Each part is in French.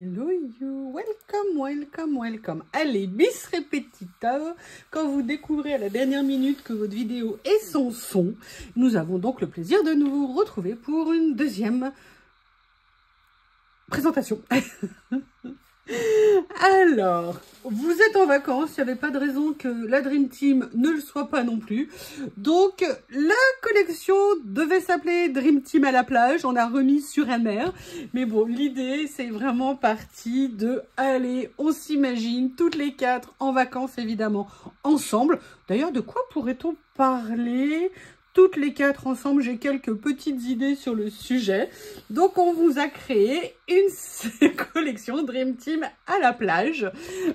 Hello you, welcome, welcome, welcome. Allez, bis repetita, quand vous découvrez à la dernière minute que votre vidéo est sans son, nous avons donc le plaisir de nous retrouver pour une deuxième présentation. Alors, vous êtes en vacances, il n'y avait pas de raison que la Dream Team ne le soit pas non plus. Donc, la collection devait s'appeler Dream Team à la plage, on a remis sur la mer. Mais bon, l'idée, c'est vraiment parti de, allez, on s'imagine toutes les quatre en vacances, évidemment, ensemble. D'ailleurs, de quoi pourrait-on parler ? Toutes les quatre ensemble, j'ai quelques petites idées sur le sujet. Donc, on vous a créé une collection Dream Team à la plage.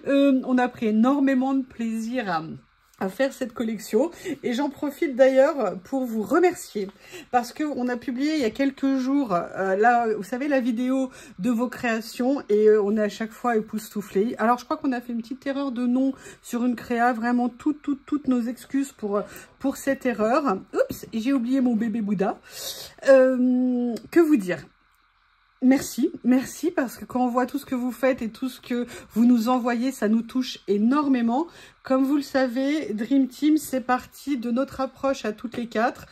On a pris énormément de plaisir à faire cette collection et j'en profite d'ailleurs pour vous remercier parce qu'on a publié il y a quelques jours là, vous savez, la vidéo de vos créations et on est à chaque fois époustouflés. Alors je crois qu'on a fait une petite erreur de nom sur une créa, vraiment toutes nos excuses pour cette erreur. Oups, j'ai oublié mon bébé Bouddha. Que vous dire ? Merci parce que quand on voit tout ce que vous faites et tout ce que vous nous envoyez, ça nous touche énormément. Comme vous le savez, Dream Team, c'est parti de notre approche à toutes les quatre,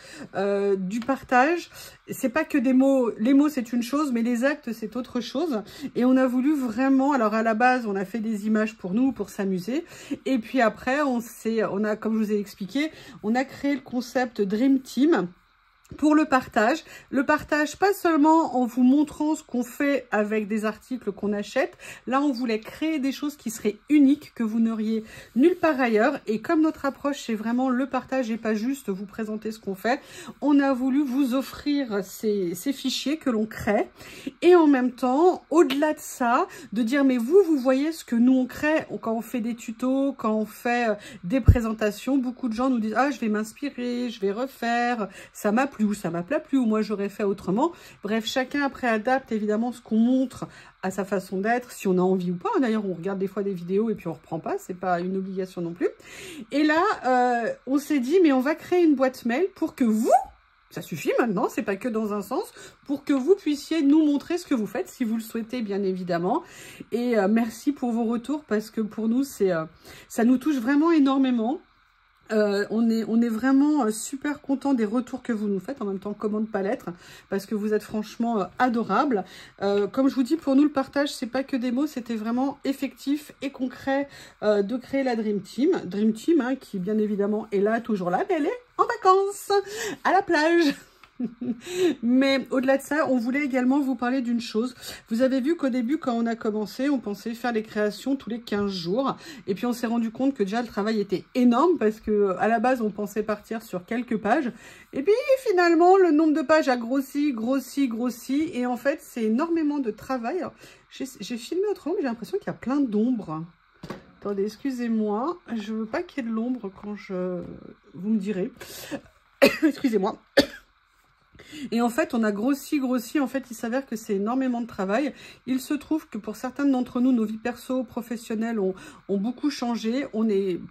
du partage. C'est pas que des mots, les mots c'est une chose, mais les actes c'est autre chose. Et on a voulu vraiment, alors à la base, on a fait des images pour nous, pour s'amuser. Et puis après, on a, comme je vous ai expliqué, on a créé le concept Dream Team. Pour le partage pas seulement en vous montrant ce qu'on fait avec des articles qu'on achète. Là, on voulait créer des choses qui seraient uniques, que vous n'auriez nulle part ailleurs. Et comme notre approche, c'est vraiment le partage et pas juste vous présenter ce qu'on fait, on a voulu vous offrir ces fichiers que l'on crée. Et en même temps, au-delà de ça, de dire, mais vous voyez ce que nous on crée quand on fait des tutos, quand on fait des présentations. Beaucoup de gens nous disent, ah, je vais m'inspirer, je vais refaire, ça m'a plu ou ça m'a pas plu, ou moi j'aurais fait autrement. Bref, chacun après adapte évidemment ce qu'on montre à sa façon d'être, si on a envie ou pas. D'ailleurs, on regarde des fois des vidéos et puis on reprend pas, c'est pas une obligation non plus. Et là, on s'est dit, mais on va créer une boîte mail pour que vous, ça suffit maintenant, c'est pas que dans un sens, pour que vous puissiez nous montrer ce que vous faites, si vous le souhaitez, bien évidemment. Et merci pour vos retours, parce que pour nous, ça nous touche vraiment énormément. On est vraiment super content des retours que vous nous faites, en même temps comment ne pas l'être, parce que vous êtes franchement adorables. Comme je vous dis, pour nous le partage c'est pas que des mots, c'était vraiment effectif et concret de créer la Dream Team. Dream Team hein, qui bien évidemment est là, toujours là, mais elle est en vacances, à la plage. Mais au-delà de ça, on voulait également vous parler d'une chose. Vous avez vu qu'au début, quand on a commencé, on pensait faire les créations tous les 15 jours. Et puis, on s'est rendu compte que déjà, le travail était énorme parce que à la base, on pensait partir sur quelques pages. Et puis, finalement, le nombre de pages a grossi. Et en fait, c'est énormément de travail. J'ai filmé autrement, mais j'ai l'impression qu'il y a plein d'ombres. Attendez, excusez-moi. Je veux pas qu'il y ait de l'ombre quand vous me direz. Excusez-moi. Et en fait, on a grossi. En fait, il s'avère que c'est énormément de travail. Il se trouve que pour certains d'entre nous, nos vies perso, professionnelles ont beaucoup changé.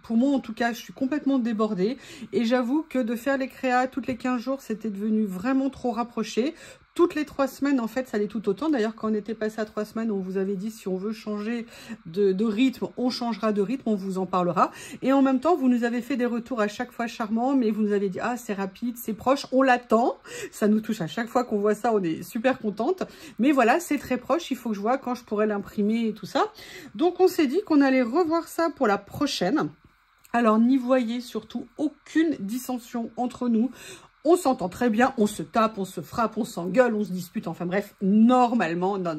Pour moi, en tout cas, je suis complètement débordée. Et j'avoue que de faire les créas toutes les 15 jours, c'était devenu vraiment trop rapproché. Toutes les 3 semaines, en fait, ça allait tout autant. D'ailleurs, quand on était passé à 3 semaines, on vous avait dit si on veut changer de rythme, on changera de rythme, on vous en parlera. Et en même temps, vous nous avez fait des retours à chaque fois charmants, mais vous nous avez dit, ah, c'est rapide, c'est proche, on l'attend. Ça nous touche à chaque fois qu'on voit ça, on est super contente. Mais voilà, c'est très proche, il faut que je vois quand je pourrai l'imprimer et tout ça. Donc, on s'est dit qu'on allait revoir ça pour la prochaine. Alors, n'y voyez surtout aucune dissension entre nous. On s'entend très bien, on se tape, on se frappe, on s'engueule, on se dispute, enfin bref, normalement, non,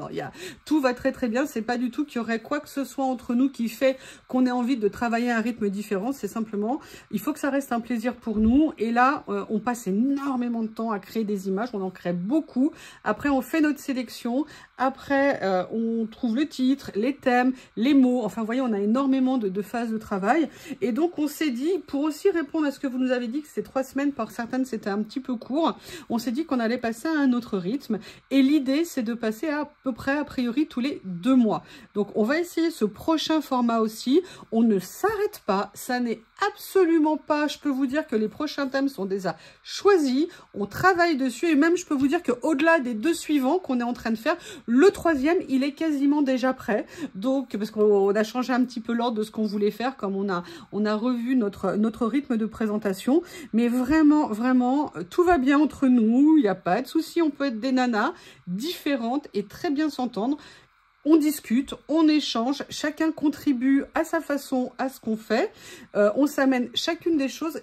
tout va très bien, c'est pas du tout qu'il y aurait quoi que ce soit entre nous qui fait qu'on ait envie de travailler à un rythme différent, c'est simplement, il faut que ça reste un plaisir pour nous, et là, on passe énormément de temps à créer des images, on en crée beaucoup, après on fait notre sélection, après on trouve le titre, les thèmes, les mots, enfin vous voyez, on a énormément de phases de travail, et donc on s'est dit, pour aussi répondre à ce que vous nous avez dit, que ces 3 semaines, par certaines, c'était un petit peu court. On s'est dit qu'on allait passer à un autre rythme. Et l'idée, c'est de passer à peu près, a priori, tous les 2 mois. Donc, on va essayer ce prochain format aussi. On ne s'arrête pas. Ça n'est absolument pas, je peux vous dire que les prochains thèmes sont déjà choisis. On travaille dessus. Et même, je peux vous dire qu'au-delà des 2 suivants qu'on est en train de faire, le 3e, il est quasiment déjà prêt. Donc, parce qu'on a changé un petit peu l'ordre de ce qu'on voulait faire, comme on a revu notre rythme de présentation. Mais vraiment, vraiment, tout va bien entre nous. Il n'y a pas de souci. On peut être des nanas différentes et très bien s'entendre. On discute, on échange, chacun contribue à sa façon à ce qu'on fait. On s'amène chacune des choses.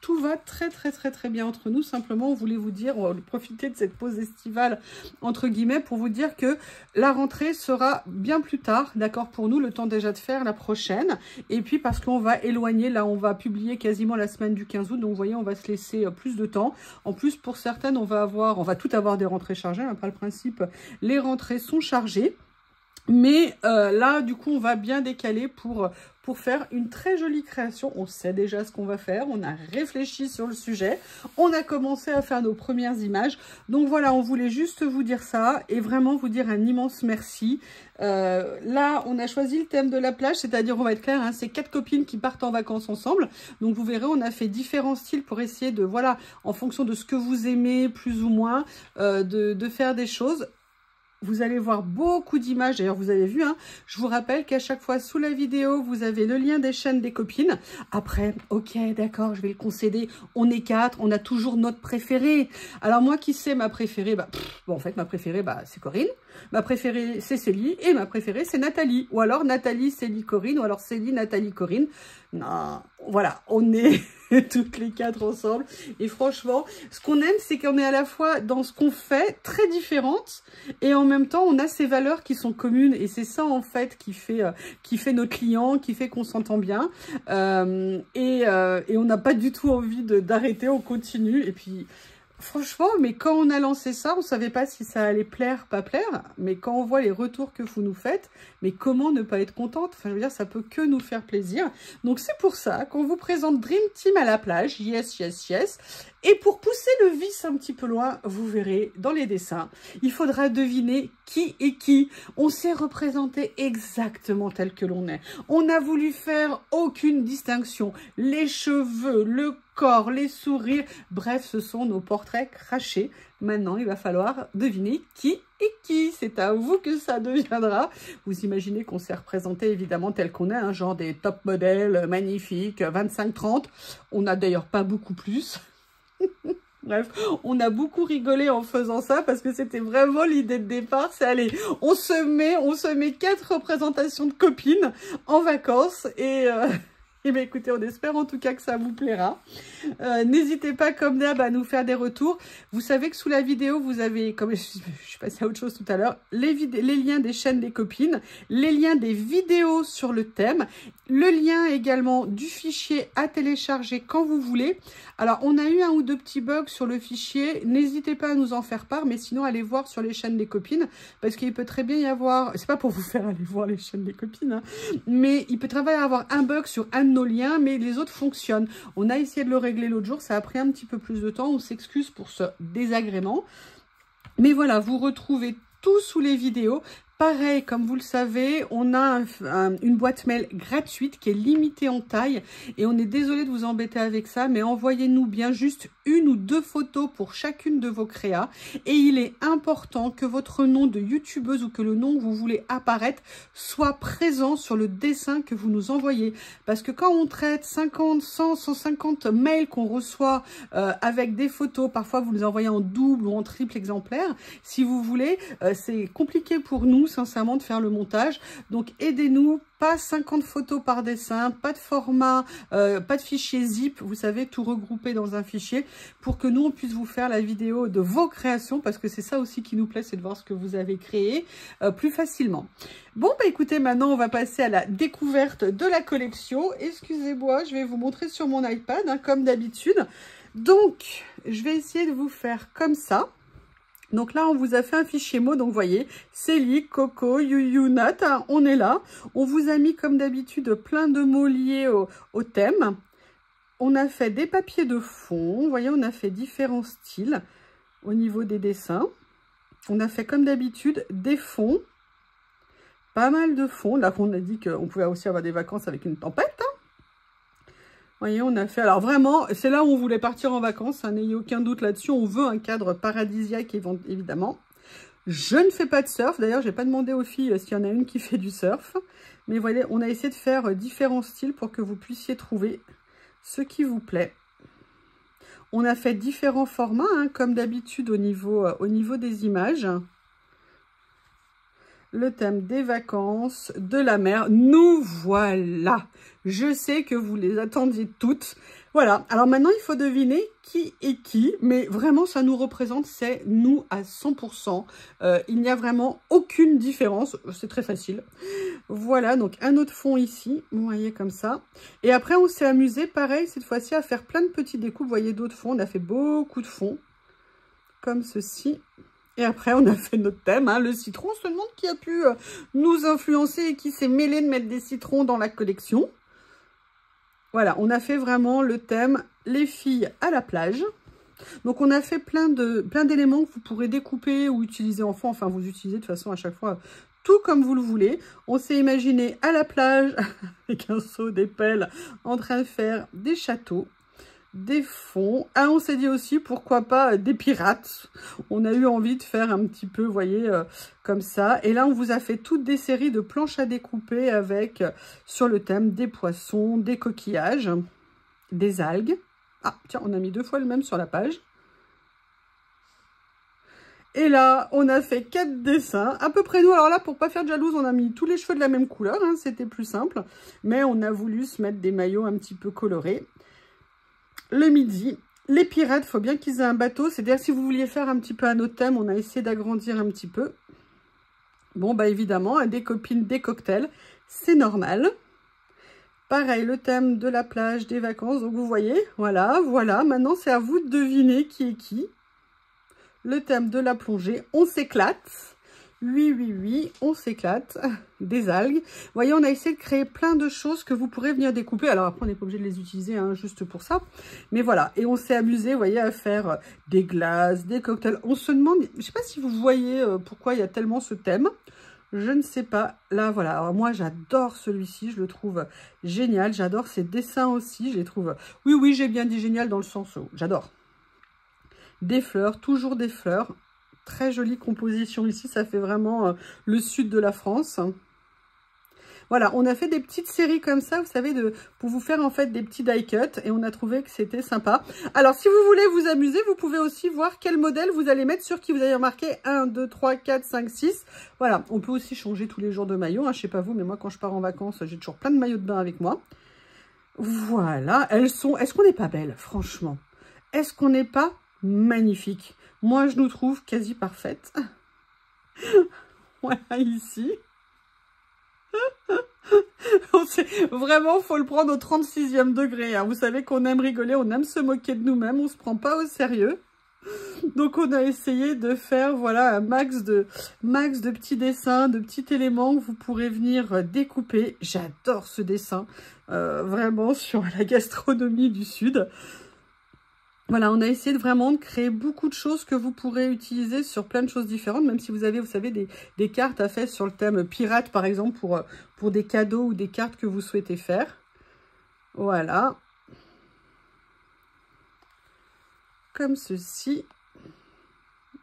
Tout va très bien entre nous. Simplement, on voulait vous dire, on va profiter de cette pause estivale, entre guillemets, pour vous dire que la rentrée sera bien plus tard, d'accord, pour nous, le temps déjà de faire la prochaine. Et puis, parce qu'on va éloigner, là, on va publier quasiment la semaine du 15 août. Donc, vous voyez, on va se laisser plus de temps. En plus, pour certaines, on va tout avoir des rentrées chargées. Après le principe, les rentrées sont chargées. Mais là, du coup, on va bien décaler pour faire une très jolie création. On sait déjà ce qu'on va faire. On a réfléchi sur le sujet. On a commencé à faire nos premières images. Donc voilà, on voulait juste vous dire ça et vraiment vous dire un immense merci. Là, on a choisi le thème de la plage, c'est-à-dire, on va être clair, hein, c'est 4 copines qui partent en vacances ensemble. Donc vous verrez, on a fait différents styles pour essayer de, voilà, en fonction de ce que vous aimez, plus ou moins, de faire des choses. Vous allez voir beaucoup d'images, d'ailleurs vous avez vu, hein, je vous rappelle qu'à chaque fois sous la vidéo, vous avez le lien des chaînes des copines. Après, ok, d'accord, je vais le concéder, on est 4, on a toujours notre préférée. Alors moi qui sais ma préférée, en fait ma préférée c'est Corinne, ma préférée c'est Célie et ma préférée c'est Nathalie. Ou alors Nathalie, Célie, Corinne, ou alors Célie, Nathalie, Corinne. Non, voilà, on est toutes les 4 ensemble. Et franchement, ce qu'on aime, c'est qu'on est à la fois dans ce qu'on fait, très différentes, et en même temps, on a ces valeurs qui sont communes. Et c'est ça, en fait, qui fait nos clients, qui fait qu'on s'entend bien. Et on n'a pas du tout envie d'arrêter, on continue. Et puis, franchement, mais quand on a lancé ça, on ne savait pas si ça allait plaire, pas plaire. Mais quand on voit les retours que vous nous faites, mais comment ne pas être contente? Enfin, je veux dire, ça peut que nous faire plaisir. Donc, c'est pour ça qu'on vous présente Dream Team à la plage. Yes, yes, yes. Et pour pousser le vice un petit peu loin, vous verrez dans les dessins, il faudra deviner qui est qui. On s'est représenté exactement tel que l'on est. On n'a voulu faire aucune distinction. Les cheveux, le corps, les sourires, bref, ce sont nos portraits crachés. Maintenant, il va falloir deviner qui est qui. C'est à vous que ça deviendra. Vous imaginez qu'on s'est représenté évidemment tel qu'on est, un genre des top modèles magnifiques, 25-30. On n'a d'ailleurs pas beaucoup plus. Bref, on a beaucoup rigolé en faisant ça parce que c'était vraiment l'idée de départ. C'est allez, on se met 4 représentations de copines en vacances et bien écoutez, on espère en tout cas que ça vous plaira. N'hésitez pas comme d'hab à nous faire des retours. Vous savez que sous la vidéo, vous avez, comme je suis passée à autre chose tout à l'heure, les liens des chaînes des copines, les liens des vidéos sur le thème, le lien également du fichier à télécharger quand vous voulez. Alors, on a eu 1 ou 2 petits bugs sur le fichier. N'hésitez pas à nous en faire part, mais sinon, allez voir sur les chaînes des copines, parce qu'il peut très bien y avoir, c'est pas pour vous faire aller voir les chaînes des copines, hein, mais il peut très bien y avoir un bug sur un de nos liens, mais les autres fonctionnent. On a essayé de le régler l'autre jour, ça a pris un petit peu plus de temps, on s'excuse pour ce désagrément. Mais voilà, vous retrouvez tout sous les vidéos. Pareil, comme vous le savez, on a une boîte mail gratuite qui est limitée en taille et on est désolé de vous embêter avec ça, mais envoyez-nous bien juste 1 ou 2 photos pour chacune de vos créas et il est important que votre nom de youtubeuse ou que le nom que vous voulez apparaître soit présent sur le dessin que vous nous envoyez. Parce que quand on traite 50, 100, 150 mails qu'on reçoit avec des photos, parfois vous les envoyez en double ou en triple exemplaire, si vous voulez, c'est compliqué pour nous sincèrement de faire le montage. Donc aidez-nous, pas 50 photos par dessin, pas de format, pas de fichier zip, vous savez, tout regrouper dans un fichier pour que nous on puisse vous faire la vidéo de vos créations, parce que c'est ça aussi qui nous plaît, c'est de voir ce que vous avez créé plus facilement. Bon bah écoutez, maintenant on va passer à la découverte de la collection. Excusez-moi, je vais vous montrer sur mon iPad, hein, comme d'habitude. Donc je vais essayer de vous faire comme ça. Donc là, on vous a fait un fichier mot. Donc, vous voyez, Célie, Coco, You, Nat, hein, on est là. On vous a mis, comme d'habitude, plein de mots liés au thème. on a fait des papiers de fond. Vous voyez, on a fait différents styles au niveau des dessins. On a fait comme d'habitude des fonds. Pas mal de fonds. Là, on a dit qu'on pouvait aussi avoir des vacances avec une tempête. Vous voyez, on a fait... Alors vraiment, c'est là où on voulait partir en vacances. Hein, n'ayez aucun doute là-dessus. On veut un cadre paradisiaque, évidemment. Je ne fais pas de surf. D'ailleurs, je n'ai pas demandé aux filles s'il y en a une qui fait du surf. Mais vous voyez, on a essayé de faire différents styles pour que vous puissiez trouver ce qui vous plaît. On a fait différents formats, hein, comme d'habitude au niveau des images. Le thème des vacances, de la mer, nous voilà. Je sais que vous les attendiez toutes. Voilà, alors maintenant il faut deviner qui est qui, mais vraiment ça nous représente, c'est nous à 100%. Il n'y a vraiment aucune différence, c'est très facile. Voilà, donc un autre fond ici, vous voyez comme ça. Et après on s'est amusé, pareil, cette fois-ci à faire plein de petits découpes. Vous voyez d'autres fonds, on a fait beaucoup de fonds, comme ceci. Et après, on a fait notre thème, hein, le citron. On se demande qui a pu nous influencer et qui s'est mêlé de mettre des citrons dans la collection. Voilà, on a fait vraiment le thème les filles à la plage. Donc, on a fait plein d'éléments que vous pourrez découper ou utiliser enfant. Enfin, vous utilisez de toute façon à chaque fois tout comme vous le voulez. On s'est imaginé à la plage avec un seau, des pelles, en train de faire des châteaux. Des fonds. Ah, on s'est dit aussi, pourquoi pas des pirates. On a eu envie de faire un petit peu, vous voyez, comme ça. Et là, on vous a fait toutes des séries de planches à découper avec, sur le thème des poissons, des coquillages, des algues. Ah, tiens, on a mis 2 fois le même sur la page. Et là, on a fait 4 dessins, à peu près nous. Alors là, pour pas faire de jalouse, on a mis tous les cheveux de la même couleur, hein, c'était plus simple. Mais on a voulu se mettre des maillots un petit peu colorés. Le midi, les pirates, il faut bien qu'ils aient un bateau. C'est-à-dire, si vous vouliez faire un petit peu un autre thème, on a essayé d'agrandir un petit peu. Bon, bah évidemment, des copines, des cocktails, c'est normal. Pareil, le thème de la plage, des vacances. Donc, vous voyez, voilà. Maintenant, c'est à vous de deviner qui est qui. Le thème de la plongée, on s'éclate. Oui, on s'éclate. Des algues. Vous voyez, on a essayé de créer plein de choses que vous pourrez venir découper. Alors après, on n'est pas obligé de les utiliser hein, juste pour ça. Mais voilà. Et on s'est amusé, vous voyez, à faire des glaces, des cocktails. On se demande, je ne sais pas si vous voyez pourquoi il y a tellement ce thème. Je ne sais pas. Là, voilà. Alors moi, j'adore celui-ci. Je le trouve génial. J'adore ces dessins aussi. Je les trouve... Oui, j'ai bien dit génial dans le sens où j'adore. Des fleurs, toujours des fleurs. Très jolie composition ici, ça fait vraiment le sud de la France. Voilà, on a fait des petites séries comme ça, vous savez, pour vous faire en fait des petits die cuts et on a trouvé que c'était sympa. Alors, si vous voulez vous amuser, vous pouvez aussi voir quel modèle vous allez mettre sur qui vous avez remarqué 1, 2, 3, 4, 5, 6. Voilà, on peut aussi changer tous les jours de maillot, hein, je sais pas vous, mais moi quand je pars en vacances, j'ai toujours plein de maillots de bain avec moi. Voilà, elles sont... Est-ce qu'on n'est pas belles, franchement? Est-ce qu'on n'est pas magnifique? Moi, je nous trouve quasi parfaite. Voilà, ici. Vraiment, il faut le prendre au 36e degré. Hein. Vous savez qu'on aime rigoler, on aime se moquer de nous-mêmes, on ne se prend pas au sérieux. Donc, on a essayé de faire voilà, un max de petits dessins, de petits éléments que vous pourrez venir découper. J'adore ce dessin, vraiment, sur la gastronomie du Sud. Voilà, on a essayé vraiment de créer beaucoup de choses que vous pourrez utiliser sur plein de choses différentes, même si vous avez, vous savez, des cartes à faire sur le thème pirate, par exemple, pour des cadeaux ou des cartes que vous souhaitez faire. Voilà. Comme ceci.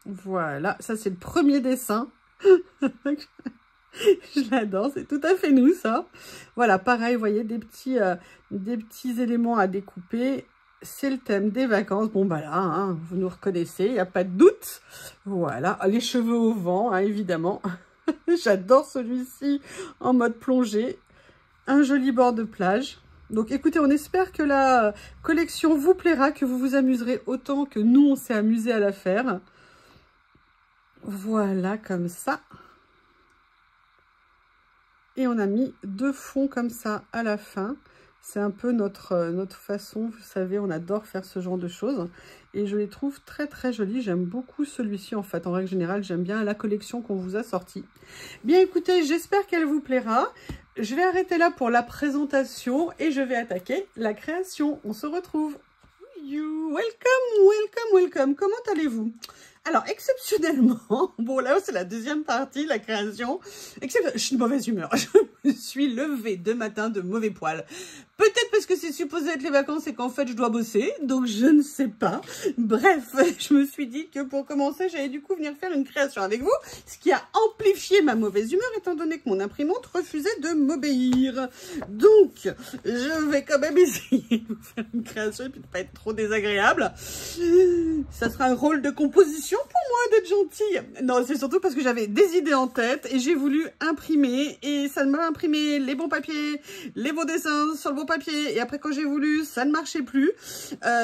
Voilà, ça c'est le premier dessin. Je l'adore, c'est tout à fait nous, ça. Voilà, pareil, vous voyez, des petits éléments à découper. C'est le thème des vacances. Bon, bah là, hein, vous nous reconnaissez, il n'y a pas de doute. Voilà, les cheveux au vent, hein, évidemment. J'adore celui-ci en mode plongée. Un joli bord de plage. Donc, écoutez, on espère que la collection vous plaira, que vous vous amuserez autant que nous, on s'est amusés à la faire. Voilà, comme ça. Et on a mis 2 fonds comme ça à la fin. C'est un peu notre façon, vous savez, on adore faire ce genre de choses. Et je les trouve très très jolis. J'aime beaucoup celui-ci en fait. En règle générale, j'aime bien la collection qu'on vous a sortie. Bien écoutez, j'espère qu'elle vous plaira. je vais arrêter là pour la présentation et je vais attaquer la création. On se retrouve. Welcome. Comment allez-vous? Alors, exceptionnellement, bon là c'est la deuxième partie, la création. Je suis de mauvaise humeur. Je me suis levée de matin de mauvais poil. Peut-être parce que c'est supposé être les vacances et qu'en fait je dois bosser, donc je ne sais pas. Bref, je me suis dit que pour commencer, j'allais du coup venir faire une création avec vous, ce qui a amplifié ma mauvaise humeur étant donné que mon imprimante refusait de m'obéir. Donc, je vais quand même essayer de vous faire une création et puis de ne pas être trop désagréable. Ça sera un rôle de composition pour moi d'être gentille. Non, c'est surtout parce que j'avais des idées en tête et j'ai voulu imprimer et ça m'a imprimé les bons papiers, les bons dessins sur le bon papier et après quand j'ai voulu ça ne marchait plus.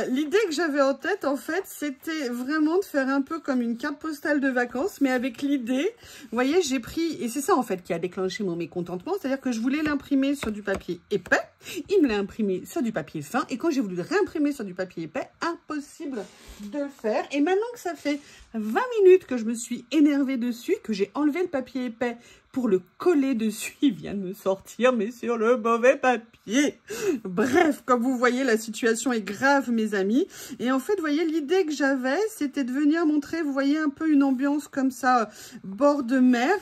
L'idée que j'avais en tête en fait c'était vraiment de faire un peu comme une carte postale de vacances mais avec l'idée, vous voyez j'ai pris, et c'est ça en fait qui a déclenché mon mécontentement, c'est à dire que je voulais l'imprimer sur du papier épais, il me l'a imprimé sur du papier fin et quand j'ai voulu réimprimer sur du papier épais, impossible de le faire. Et maintenant que ça fait 20 minutes que je me suis énervée dessus, que j'ai enlevé le papier épais pour le coller dessus, il vient de me sortir, mais sur le mauvais papier. Bref, comme vous voyez, la situation est grave, mes amis. Et en fait, vous voyez, l'idée que j'avais, c'était de venir montrer, vous voyez, un peu une ambiance comme ça, bord de mer,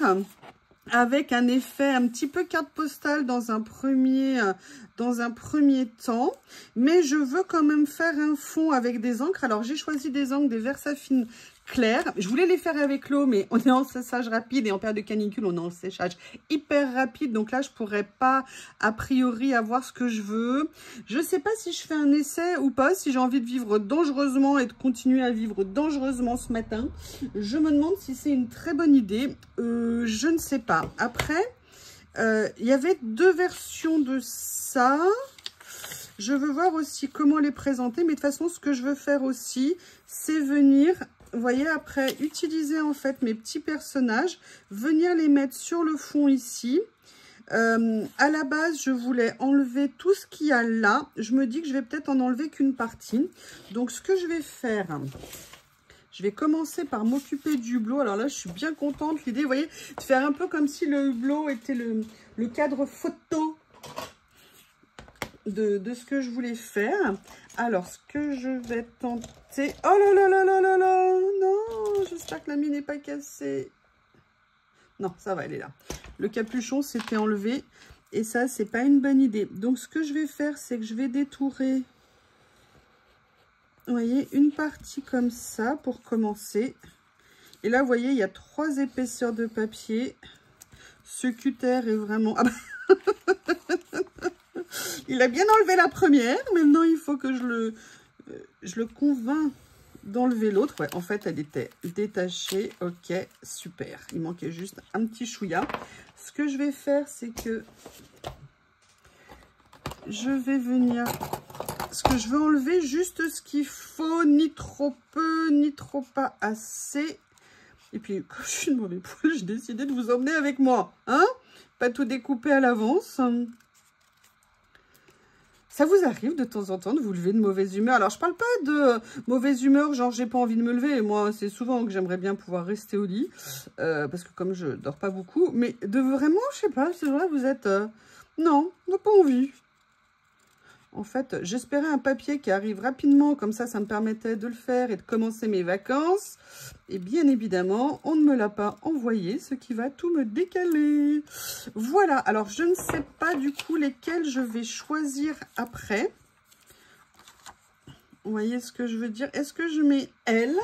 avec un effet un petit peu carte postale dans un premier temps. Mais je veux quand même faire un fond avec des encres. Alors, j'ai choisi des encres, des Versafine clair. Je voulais les faire avec l'eau, mais on est en séchage rapide et en période de canicule, on est en séchage hyper rapide. Donc là, je pourrais pas, a priori, avoir ce que je veux. Je sais pas si je fais un essai ou pas, si j'ai envie de vivre dangereusement et de continuer à vivre dangereusement ce matin. Je me demande si c'est une très bonne idée. Je ne sais pas. Après, il y avait deux versions de ça. Je veux voir aussi comment les présenter. Mais de toute façon, ce que je veux faire aussi, c'est venir... Vous voyez, après, utiliser en fait mes petits personnages, venir les mettre sur le fond ici. À la base, je voulais enlever tout ce qu'il y a là. Je me dis que je vais peut-être en enlever qu'une partie. Donc, ce que je vais faire, je vais commencer par m'occuper du hublot. Alors là, je suis bien contente. L'idée, vous voyez, de faire un peu comme si le hublot était le cadre photo de ce que je voulais faire. Alors, ce que je vais tenter... Oh là là là là là là! Non, j'espère que la mie n'est pas cassée. Non, ça va, elle est là. Le capuchon s'était enlevé. Et ça, c'est pas une bonne idée. Donc, ce que je vais faire, c'est que je vais détourer... Vous voyez, une partie comme ça pour commencer. Et là, vous voyez, il y a 3 épaisseurs de papier. Ce cutter est vraiment... Ah bah... Il a bien enlevé la première. Maintenant, il faut que je le convainc d'enlever l'autre. Ouais, en fait, elle était détachée. Ok, super. Il manquait juste un petit chouïa. Ce que je vais faire, c'est que je vais venir... Parce que je veux enlever juste ce qu'il faut, ni trop peu, ni trop pas assez. Et puis, comme je suis de mauvais poil, j'ai décidé de vous emmener avec moi. Hein? Pas tout découper à l'avance. Ça vous arrive de temps en temps de vous lever de mauvaise humeur? Alors, je parle pas de mauvaise humeur, genre j'ai pas envie de me lever. Moi, c'est souvent que j'aimerais bien pouvoir rester au lit. Parce que comme je dors pas beaucoup. Mais de vraiment, je sais pas, c'est vrai, vous êtes... non, on n'a pas envie. En fait, j'espérais un papier qui arrive rapidement, comme ça me permettait de le faire et de commencer mes vacances. Et bien évidemment, on ne me l'a pas envoyé, ce qui va tout me décaler. Voilà, alors je ne sais pas du coup lesquels je vais choisir après. Vous voyez ce que je veux dire? Est-ce que je mets elle?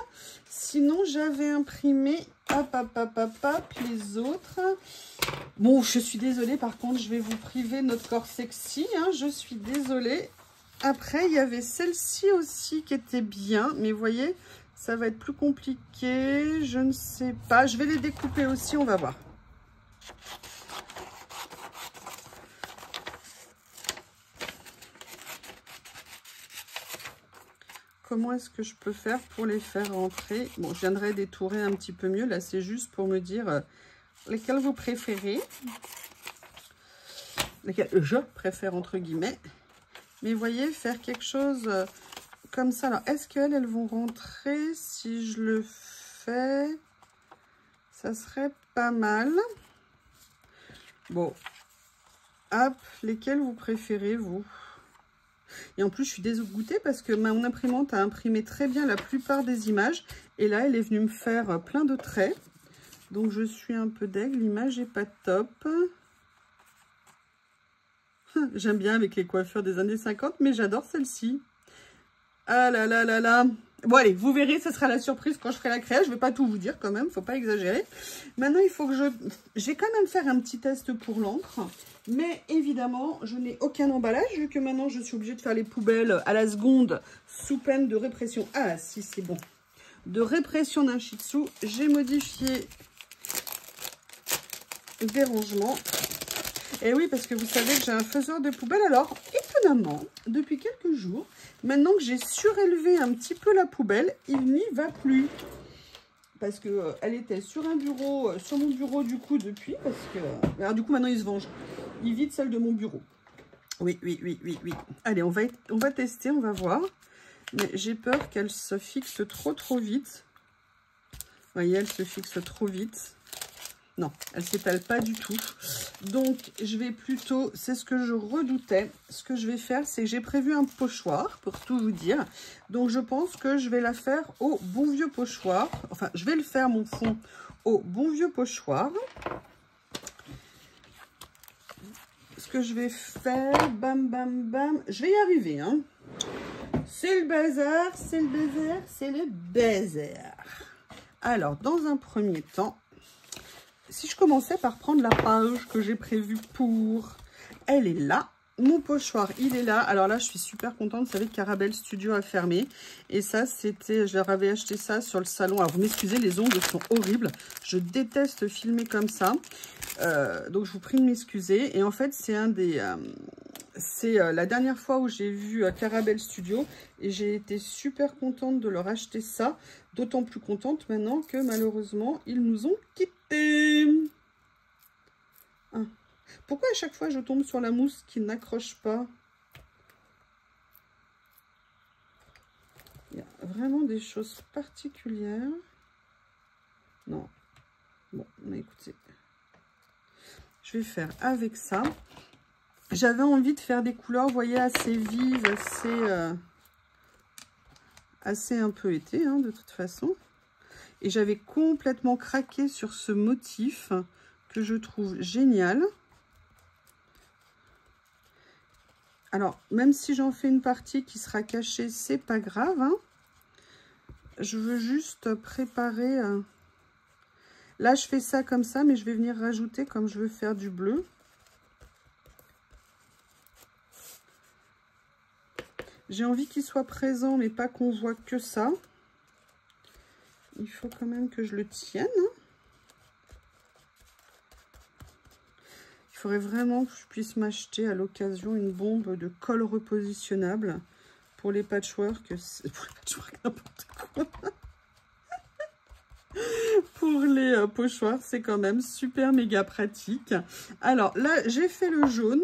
Sinon, j'avais imprimé les autres. Bon, je suis désolée, par contre, je vais vous priver notre corps sexy. Hein, je suis désolée. Après, il y avait celle-ci aussi qui était bien. Mais vous voyez, ça va être plus compliqué. Je ne sais pas. Je vais les découper aussi, on va voir. Comment est-ce que je peux faire pour les faire rentrer? Bon, je viendrai détourer un petit peu mieux. Là, c'est juste pour me dire lesquels vous préférez. Lesquels je préfère, entre guillemets. Mais vous voyez, faire quelque chose comme ça. Alors, est-ce qu'elles vont rentrer? Si je le fais, ça serait pas mal. Bon. Hop, lesquels vous préférez, vous? Et en plus, je suis dégoûtée parce que mon imprimante a imprimé très bien la plupart des images. Et là, elle est venue me faire plein de traits. Donc, je suis un peu deg. L'image n'est pas top. J'aime bien avec les coiffures des années 50, mais j'adore celle-ci. Ah là là là là. Bon, allez, vous verrez, ce sera la surprise quand je ferai la créa. Je ne vais pas tout vous dire quand même, faut pas exagérer. Maintenant, il faut que je vais quand même faire un petit test pour l'encre. Mais évidemment, je n'ai aucun emballage, vu que maintenant, je suis obligée de faire les poubelles à la seconde, sous peine de répression. Ah, si, c'est bon. De répression d'un shih tzu, j'ai modifié des rangements. Et oui, parce que vous savez que j'ai un faiseur de poubelle. Alors, étonnamment, depuis quelques jours, maintenant que j'ai surélevé un petit peu la poubelle, il n'y va plus. Parce que elle était sur un bureau, sur mon bureau du coup depuis. Parce que alors du coup maintenant il se venge. Il vide celle de mon bureau. Oui. Allez, on va tester, on va voir. Mais j'ai peur qu'elle se fixe trop vite. Vous voyez, elle se fixe trop vite. Non, elle ne s'étale pas du tout. Donc, je vais plutôt, c'est ce que je redoutais. Ce que je vais faire, c'est que j'ai prévu un pochoir, pour tout vous dire. Donc, je pense que je vais la faire au bon vieux pochoir. Enfin, je vais le faire, mon fond, au bon vieux pochoir. Ce que je vais faire, bam, bam, bam. Je vais y arriver, hein. C'est le bazar, c'est le bazar, c'est le bazar. Alors, dans un premier temps, si je commençais par prendre la page que j'ai prévue pour, elle est là. Mon pochoir, il est là. Alors là, je suis super contente. Vous savez que Carabelle Studio a fermé. Et ça, c'était, je leur avais acheté ça sur le salon. Alors, vous m'excusez, les ongles sont horribles. Je déteste filmer comme ça. Donc, je vous prie de m'excuser. Et en fait, c'est un des... c'est la dernière fois où j'ai vu Carabelle Studio. Et j'ai été super contente de leur acheter ça. D'autant plus contente maintenant que malheureusement, ils nous ont quittés. Ah. Pourquoi à chaque fois je tombe sur la mousse qui n'accroche pas? Il y a vraiment des choses particulières. Non. Bon, mais écoutez. Je vais faire avec ça. J'avais envie de faire des couleurs, vous voyez, assez vives, assez un peu été, hein, de toute façon. Et j'avais complètement craqué sur ce motif que je trouve génial. Alors, même si j'en fais une partie qui sera cachée, c'est pas grave, hein. Je veux juste préparer... Là, je fais ça comme ça, mais je vais venir rajouter, comme je veux faire du bleu. J'ai envie qu'il soit présent, mais pas qu'on voit que ça. Il faut quand même que je le tienne. Il faudrait vraiment que je puisse m'acheter à l'occasion une bombe de colle repositionnable pour les patchwork. Pour les patchwork, n'importe quoi. Pour les pochoirs, c'est quand même super méga pratique. Alors là, j'ai fait le jaune.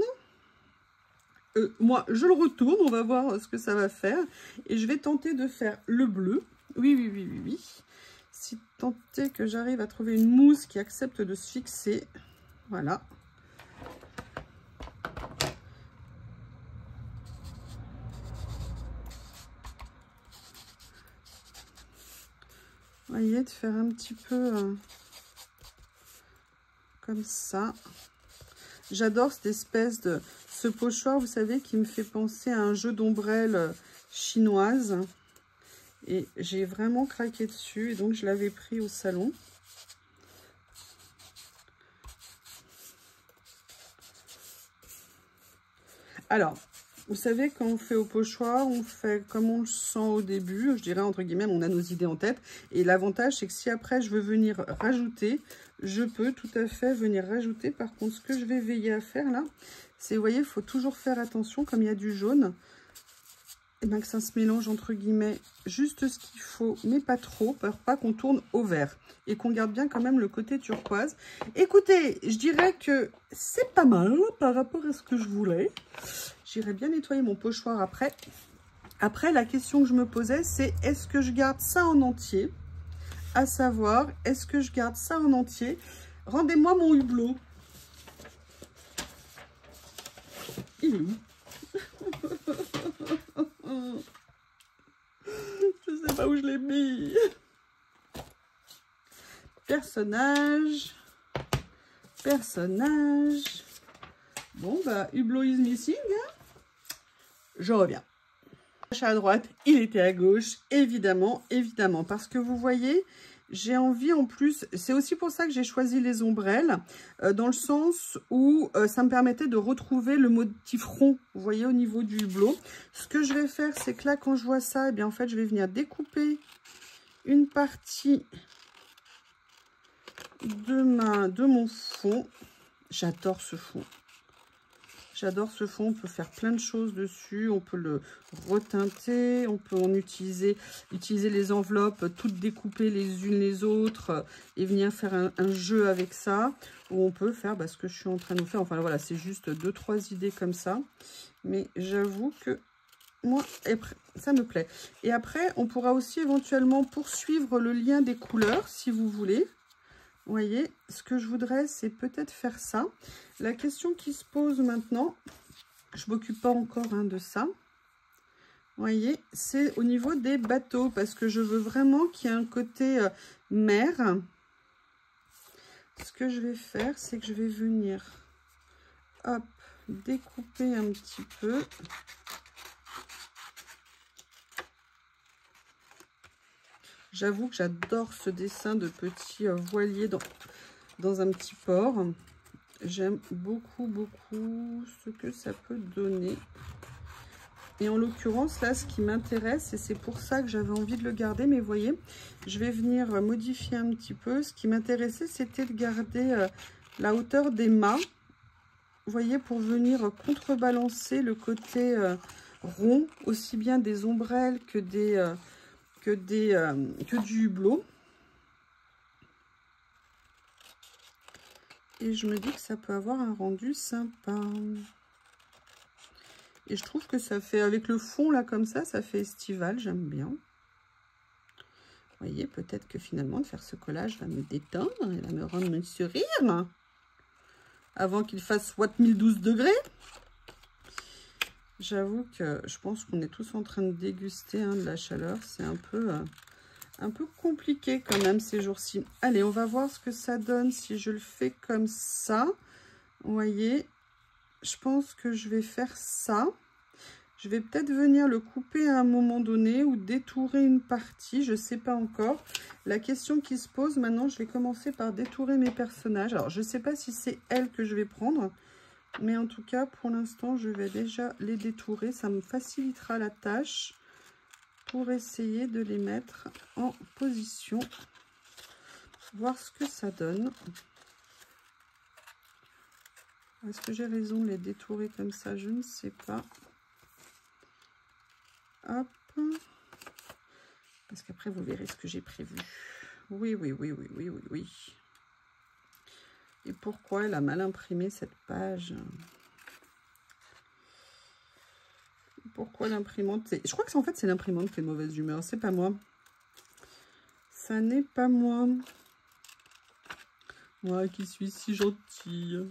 Moi, je le retourne. On va voir ce que ça va faire. Et je vais tenter de faire le bleu. Oui. Si tant est que j'arrive à trouver une mousse qui accepte de se fixer. Voilà. Vous voyez, de faire un petit peu comme ça. J'adore cette espèce de... Ce pochoir, vous savez, qui me fait penser à un jeu d'ombrelle chinoise. Et j'ai vraiment craqué dessus. Et donc, je l'avais pris au salon. Alors, vous savez, quand on fait au pochoir, on fait comme on le sent au début. Je dirais, entre guillemets, on a nos idées en tête. Et l'avantage, c'est que si après, je veux venir rajouter, je peux tout à fait venir rajouter. Par contre, ce que je vais veiller à faire, là, c'est, vous voyez, il faut toujours faire attention, comme il y a du jaune, et bien que ça se mélange, entre guillemets, juste ce qu'il faut, mais pas trop, pour pas qu'on tourne au vert. Et qu'on garde bien quand même le côté turquoise. Écoutez, je dirais que c'est pas mal par rapport à ce que je voulais. J'irai bien nettoyer mon pochoir après. Après, la question que je me posais, c'est est-ce que je garde ça en entier? À savoir, est-ce que je garde ça en entier? Rendez-moi mon hublot. il est où? Je sais pas où je l'ai mis. Personnage. Personnage. Bon, bah, Hublot is missing. Hein. Je reviens. À droite, il était à gauche, évidemment, évidemment. Parce que vous voyez, j'ai envie en plus, c'est aussi pour ça que j'ai choisi les ombrelles, dans le sens où ça me permettait de retrouver le motif rond, vous voyez, au niveau du hublot. Ce que je vais faire, c'est que là, quand je vois ça, eh bien, en fait, je vais venir découper une partie de mon fond. J'adore ce fond. J'adore ce fond, on peut faire plein de choses dessus, on peut le reteinter, on peut en utiliser les enveloppes, toutes découpées les unes les autres et venir faire un jeu avec ça. Ou on peut faire ce que je suis en train de vous faire, enfin voilà, c'est juste 2-3 idées comme ça. Mais j'avoue que moi, ça me plaît. Et après, on pourra aussi éventuellement poursuivre le lien des couleurs si vous voulez. Vous voyez, ce que je voudrais, c'est peut-être faire ça. La question qui se pose maintenant, je ne m'occupe pas encore de ça. Vous voyez, c'est au niveau des bateaux, parce que je veux vraiment qu'il y ait un côté mer. Ce que je vais faire, c'est que je vais venir, hop, découper un petit peu. J'avoue que j'adore ce dessin de petit voilier dans un petit port. J'aime beaucoup, beaucoup ce que ça peut donner. Et en l'occurrence, là, ce qui m'intéresse, et c'est pour ça que j'avais envie de le garder, mais vous voyez, je vais venir modifier un petit peu. Ce qui m'intéressait, c'était de garder la hauteur des mâts. Vous voyez, pour venir contrebalancer le côté rond, aussi bien des ombrelles que du hublot. Et je me dis que ça peut avoir un rendu sympa. Et je trouve que ça fait, avec le fond là comme ça fait estival, j'aime bien. Vous voyez, peut-être que finalement de faire ce collage va me détendre et va me rendre me sourire. Avant qu'il fasse soit 1012 degrés. J'avoue que je pense qu'on est tous en train de déguster de la chaleur. C'est un peu compliqué quand même ces jours-ci. Allez, on va voir ce que ça donne si je le fais comme ça. Vous voyez, je pense que je vais faire ça. Je vais peut-être venir le couper à un moment donné ou détourer une partie, je ne sais pas encore. La question qui se pose maintenant, je vais commencer par détourer mes personnages. Alors, je ne sais pas si c'est elle que je vais prendre, mais en tout cas, pour l'instant, je vais déjà les détourer. Ça me facilitera la tâche pour essayer de les mettre en position. Voir ce que ça donne. Est-ce que j'ai raison de les détourer comme ça? Je ne sais pas. Hop. Parce qu'après, vous verrez ce que j'ai prévu. Oui. Et pourquoi elle a mal imprimé cette page? Pourquoi l'imprimante... Je crois que en fait, c'est l'imprimante qui est de mauvaise humeur. C'est pas moi. Ça n'est pas moi. Moi qui suis si gentille.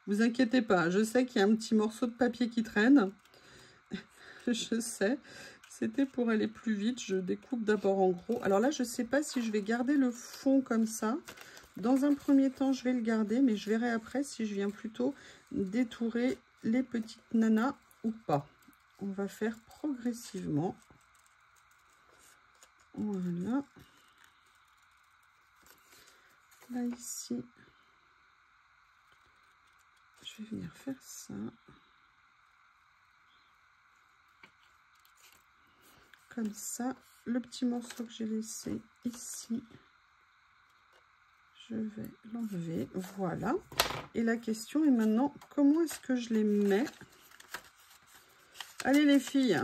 Vous inquiétez pas, je sais qu'il y a un petit morceau de papier qui traîne. Je sais, c'était pour aller plus vite. Je découpe d'abord en gros. Alors là, je ne sais pas si je vais garder le fond comme ça. Dans un premier temps, je vais le garder, mais je verrai après si je viens plutôt détourer les petites nanas ou pas. On va faire progressivement. Voilà. Là, ici, je vais venir faire ça. Comme ça, le petit morceau que j'ai laissé ici, je vais l'enlever. Voilà. Et la question est maintenant, comment est-ce que je les mets? Allez les filles.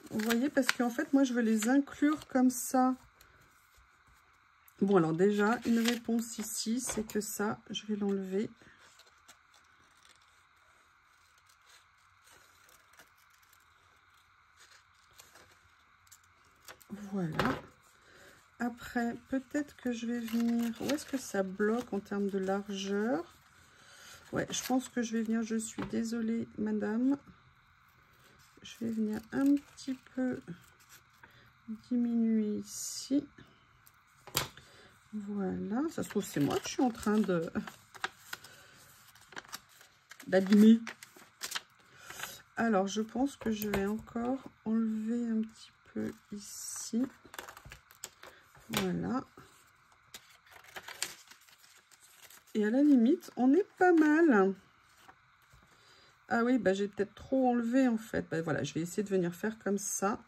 Vous voyez, parce qu'en fait, moi, je veux les inclure comme ça. Bon, alors déjà, une réponse ici, c'est que ça, je vais l'enlever. Voilà. Après, peut-être que je vais venir... Où est-ce que ça bloque en termes de largeur? Ouais, je pense que je vais venir... Je suis désolée, madame. Je vais venir un petit peu diminuer ici. Voilà. Ça se trouve, c'est moi que je suis en train d'abîmer. Alors, je pense que je vais encore enlever un petit peu ici. Voilà. Et à la limite, on est pas mal. Ah oui, bah j'ai peut-être trop enlevé en fait. Bah voilà, je vais essayer de venir faire comme ça.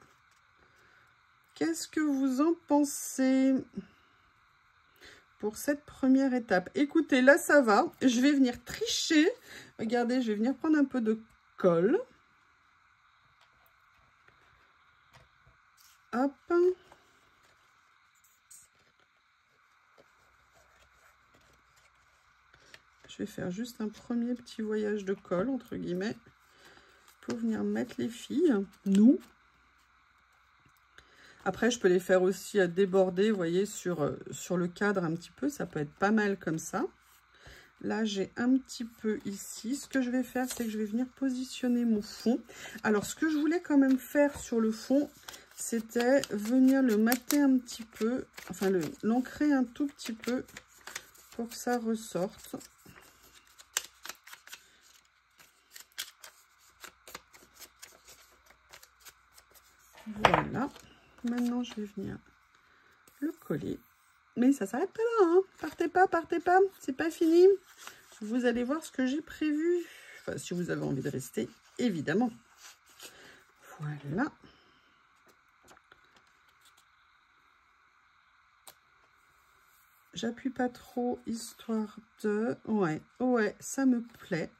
Qu'est-ce que vous en pensez pour cette première étape? Écoutez, là ça va. Je vais venir tricher. Regardez, je vais venir prendre un peu de colle. Hop. Je vais faire juste un premier petit voyage de colle, entre guillemets, pour venir mettre les filles, nous. Après, je peux les faire aussi à déborder, vous voyez, sur le cadre un petit peu. Ça peut être pas mal comme ça. Là, j'ai un petit peu ici. Ce que je vais faire, c'est que je vais venir positionner mon fond. Alors, ce que je voulais quand même faire sur le fond, c'était venir le mater un petit peu, enfin, l'ancrer un tout petit peu pour que ça ressorte. Voilà. Maintenant, je vais venir le coller. Mais ça s'arrête pas là, hein. Partez pas, c'est pas fini. Vous allez voir ce que j'ai prévu. Enfin, si vous avez envie de rester, évidemment. Voilà. J'appuie pas trop, histoire de... Ouais, ça me plaît.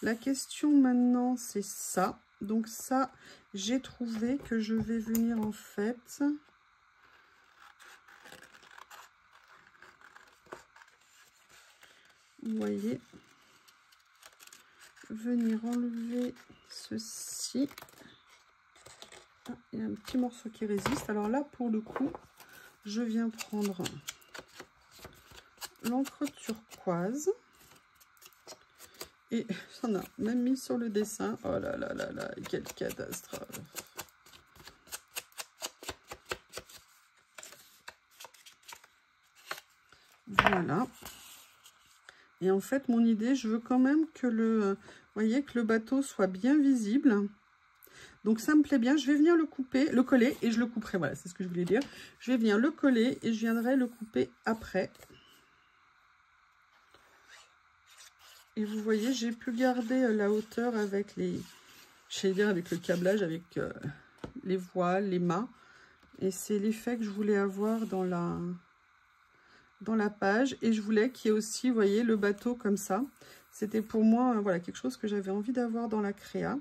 La question maintenant, c'est ça. Donc ça, j'ai trouvé que je vais venir en fait... Vous voyez, venir enlever ceci. Ah, il y a un petit morceau qui résiste. Alors là, pour le coup, je viens prendre l'encre turquoise. Et j'en ai même mis sur le dessin. Oh là là là là, quelle catastrophe. Voilà. Et en fait, mon idée, je veux quand même que vous voyez, que le bateau soit bien visible. Donc ça me plaît bien. Je vais venir le couper, le coller et je le couperai. Voilà, c'est ce que je voulais dire. Je vais venir le coller et je viendrai le couper après. Et vous voyez, j'ai pu garder la hauteur avec les, j'allais dire avec le câblage, avec les voiles, les mâts. Et c'est l'effet que je voulais avoir dans la page. Et je voulais qu'il y ait aussi, vous voyez, le bateau comme ça. C'était pour moi, voilà, quelque chose que j'avais envie d'avoir dans la créa.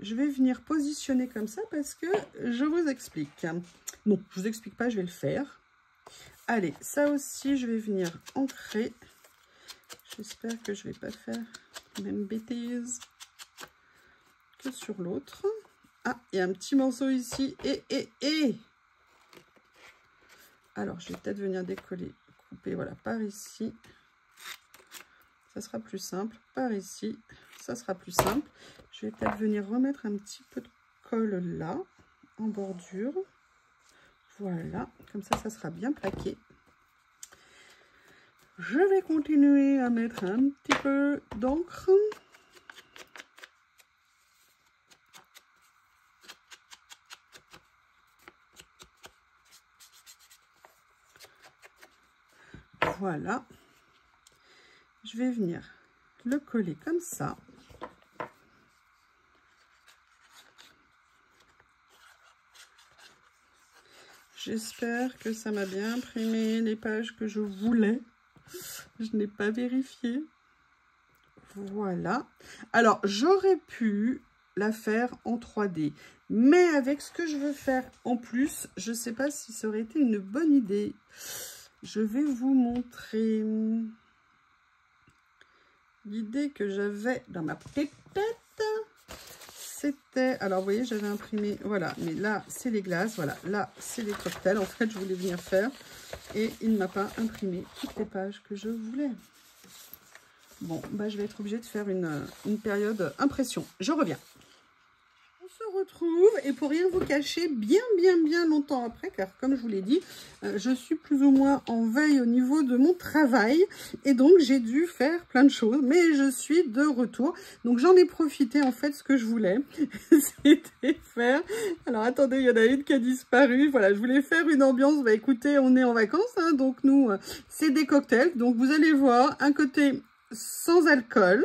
Je vais venir positionner comme ça parce que je vous explique. Non, je vous explique pas, je vais le faire. Allez, ça aussi, je vais venir ancrer. J'espère que je vais pas faire la même bêtise que sur l'autre. Ah, il y a un petit morceau ici. Et alors, je vais peut-être venir décoller, couper, voilà, par ici. Ça sera plus simple. Par ici, ça sera plus simple. Je vais peut-être venir remettre un petit peu de colle là, en bordure. Voilà, comme ça, ça sera bien plaqué. Je vais continuer à mettre un petit peu d'encre. Voilà. Je vais venir le coller comme ça. J'espère que ça m'a bien imprimé les pages que je voulais. Je n'ai pas vérifié. Voilà. Alors, j'aurais pu la faire en 3D. Mais avec ce que je veux faire en plus, je ne sais pas si ça aurait été une bonne idée. Je vais vous montrer l'idée que j'avais dans ma petite tête. c'était... Alors, vous voyez, j'avais imprimé... Voilà, mais là, c'est les glaces. Voilà, là, c'est les cocktails. En fait, je voulais venir faire. Et il ne m'a pas imprimé toutes les pages que je voulais. Bon, bah, je vais être obligée de faire une période impression. Je reviens. On se retrouve, et pour rien vous cacher, bien longtemps après, car comme je vous l'ai dit, je suis plus ou moins en veille au niveau de mon travail, et donc j'ai dû faire plein de choses, mais je suis de retour. Donc j'en ai profité, en fait, ce que je voulais, c'était faire... Alors attendez, il y en a une qui a disparu, voilà, je voulais faire une ambiance, bah écoutez, on est en vacances, hein, donc nous, c'est des cocktails, donc vous allez voir, un côté sans alcool,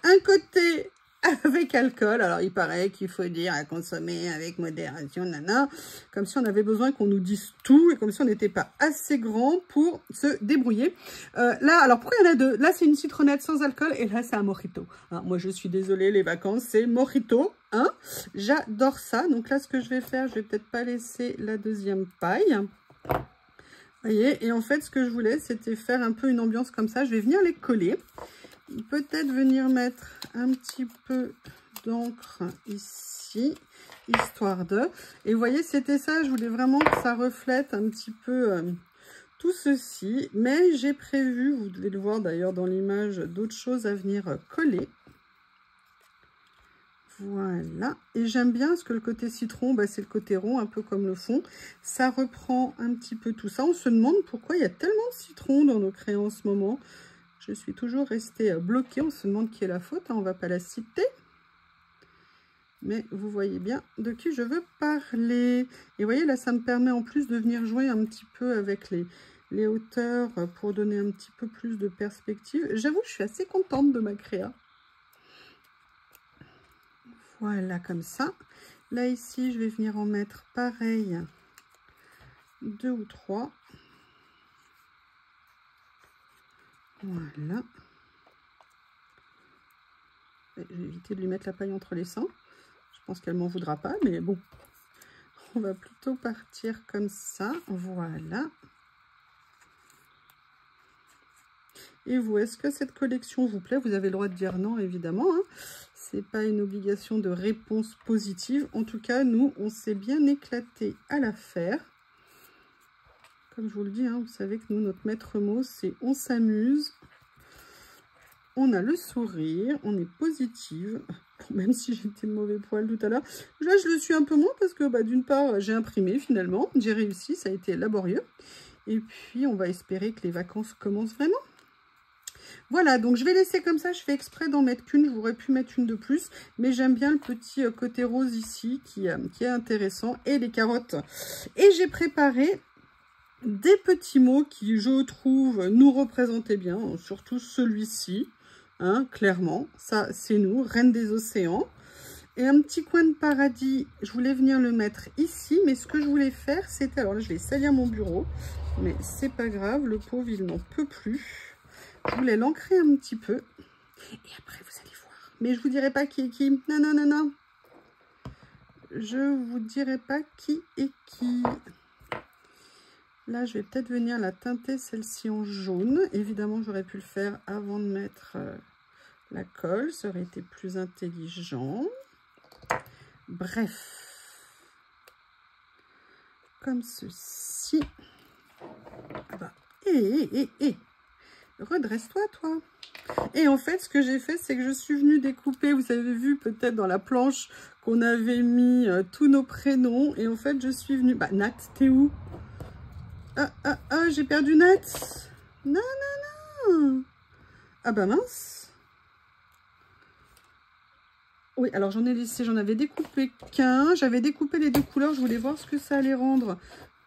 un côté avec alcool. Alors il paraît qu'il faut dire à consommer avec modération, nana, comme si on avait besoin qu'on nous dise tout et comme si on n'était pas assez grand pour se débrouiller. Là, alors pourquoi il y en a deux? Là c'est une citronnette sans alcool et là c'est un mojito. Hein, moi je suis désolée, les vacances c'est mojito. Hein, j'adore ça. Donc là ce que je vais faire, je vais peut-être pas laisser la deuxième paille. Vous voyez, et en fait, ce que je voulais, c'était faire un peu une ambiance comme ça. Je vais venir les coller. Peut-être venir mettre un petit peu d'encre ici, histoire de... Et vous voyez, c'était ça. Je voulais vraiment que ça reflète un petit peu tout ceci. Mais j'ai prévu, vous devez le voir d'ailleurs dans l'image, d'autres choses à venir coller. Voilà, et j'aime bien parce que le côté citron, bah, c'est le côté rond, un peu comme le fond. Ça reprend un petit peu tout ça. On se demande pourquoi il y a tellement de citron dans nos crayons en ce moment. Je suis toujours restée bloquée. On se demande qui est la faute, hein, on ne va pas la citer. Mais vous voyez bien de qui je veux parler. Et vous voyez, là, ça me permet en plus de venir jouer un petit peu avec les hauteurs pour donner un petit peu plus de perspective. J'avoue, je suis assez contente de ma créa. Voilà, comme ça. Là, ici, je vais venir en mettre pareil, 2 ou 3. Voilà. Et je vais éviter de lui mettre la paille entre les seins. Je pense qu'elle m'en voudra pas, mais bon. On va plutôt partir comme ça. Voilà. Et vous, est-ce que cette collection vous plaît? Vous avez le droit de dire non, évidemment. Hein. C'est pas une obligation de réponse positive. En tout cas, nous, on s'est bien éclaté à la faire. Comme je vous le dis, hein, vous savez que nous, notre maître mot, c'est on s'amuse. On a le sourire, on est positive. Même si j'étais de mauvais poil tout à l'heure. Là, je le suis un peu moins parce que, bah, d'une part, j'ai imprimé finalement. J'ai réussi, ça a été laborieux. Et puis, on va espérer que les vacances commencent vraiment. Voilà, donc je vais laisser comme ça, je fais exprès d'en mettre qu'une, j'aurais pu mettre une de plus, mais j'aime bien le petit côté rose ici qui est intéressant, et les carottes. Et j'ai préparé des petits mots qui, je trouve, nous représentaient bien, surtout celui-ci, hein, clairement, ça c'est nous, Reine des Océans. Et un petit coin de paradis, je voulais venir le mettre ici, mais ce que je voulais faire, c'était, alors là je vais salir mon bureau, mais c'est pas grave, le pauvre il n'en peut plus. Je voulais l'ancrer un petit peu. Et après, vous allez voir. Mais je vous dirai pas qui est qui. Non, non, non, non. Je vous dirai pas qui est qui. Là, je vais peut-être venir la teinter, celle-ci en jaune. Évidemment, j'aurais pu le faire avant de mettre la colle. Ça aurait été plus intelligent. Bref. Comme ceci. Ah bah, redresse-toi, toi. Et en fait, ce que j'ai fait, c'est que je suis venue découper, vous avez vu peut-être dans la planche qu'on avait mis tous nos prénoms. Et en fait, je suis venue... Bah, Nat, t'es où? J'ai perdu Nat. Non, non, non. Ah bah mince. Oui, alors j'en ai laissé, j'en avais découpé qu'un. J'avais découpé les deux couleurs, je voulais voir ce que ça allait rendre.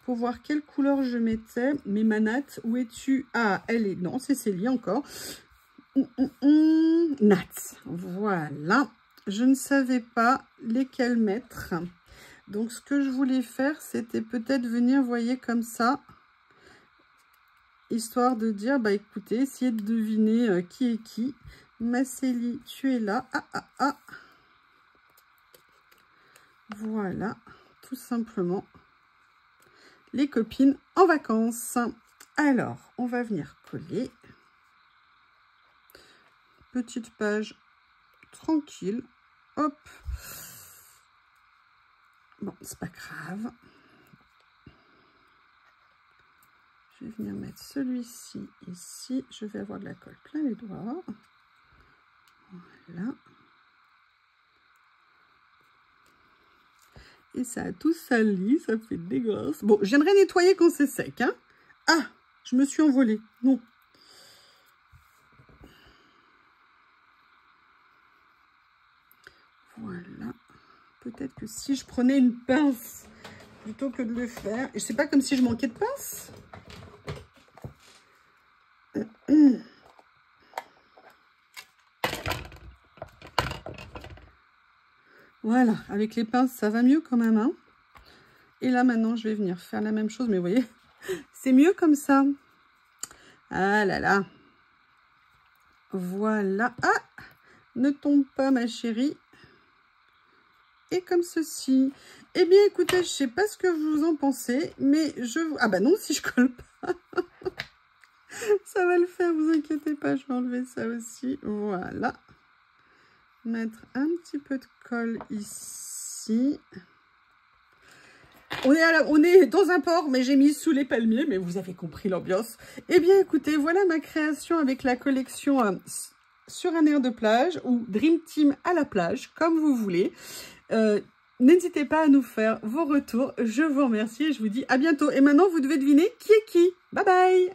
Pour voir quelle couleur je mettais. Mais ma Nat, où es-tu? Ah, elle est... Non, c'est Célie encore. Nat. Voilà. Je ne savais pas lesquels mettre. Donc, ce que je voulais faire, c'était peut-être venir, vous voyez, comme ça. Histoire de dire, bah écoutez, essayez de deviner qui est qui. Ma Célie, tu es là. Voilà, tout simplement. Les copines en vacances. Alors, on va venir coller. Petite page tranquille. Hop. Bon, c'est pas grave. Je vais venir mettre celui-ci ici. Je vais avoir de la colle plein les doigts. Voilà. Et ça a tout sali, ça fait dégueulasse. Bon, j'aimerais nettoyer quand c'est sec. Hein. Ah, je me suis envolée. Non. Voilà. Peut-être que si je prenais une pince plutôt que de le faire. Et c'est pas comme si je manquais de pince. Voilà, avec les pinces, ça va mieux quand même. Hein. Et là, maintenant, je vais venir faire la même chose. Mais vous voyez, c'est mieux comme ça. Ah là là. Voilà. Ah, ne tombe pas, ma chérie. Et comme ceci. Eh bien, écoutez, je ne sais pas ce que vous en pensez, mais je vous... Ah bah non, si je colle pas. Ça va le faire, vous inquiétez pas, je vais enlever ça aussi. Voilà. Mettre un petit peu de colle ici. On est dans un port, mais j'ai mis sous les palmiers, mais vous avez compris l'ambiance. Eh bien, écoutez, voilà ma création avec la collection sur un air de plage ou Dream Team à la plage, comme vous voulez. N'hésitez pas à nous faire vos retours. Je vous remercie et je vous dis à bientôt. Et maintenant, vous devez deviner qui est qui. Bye bye!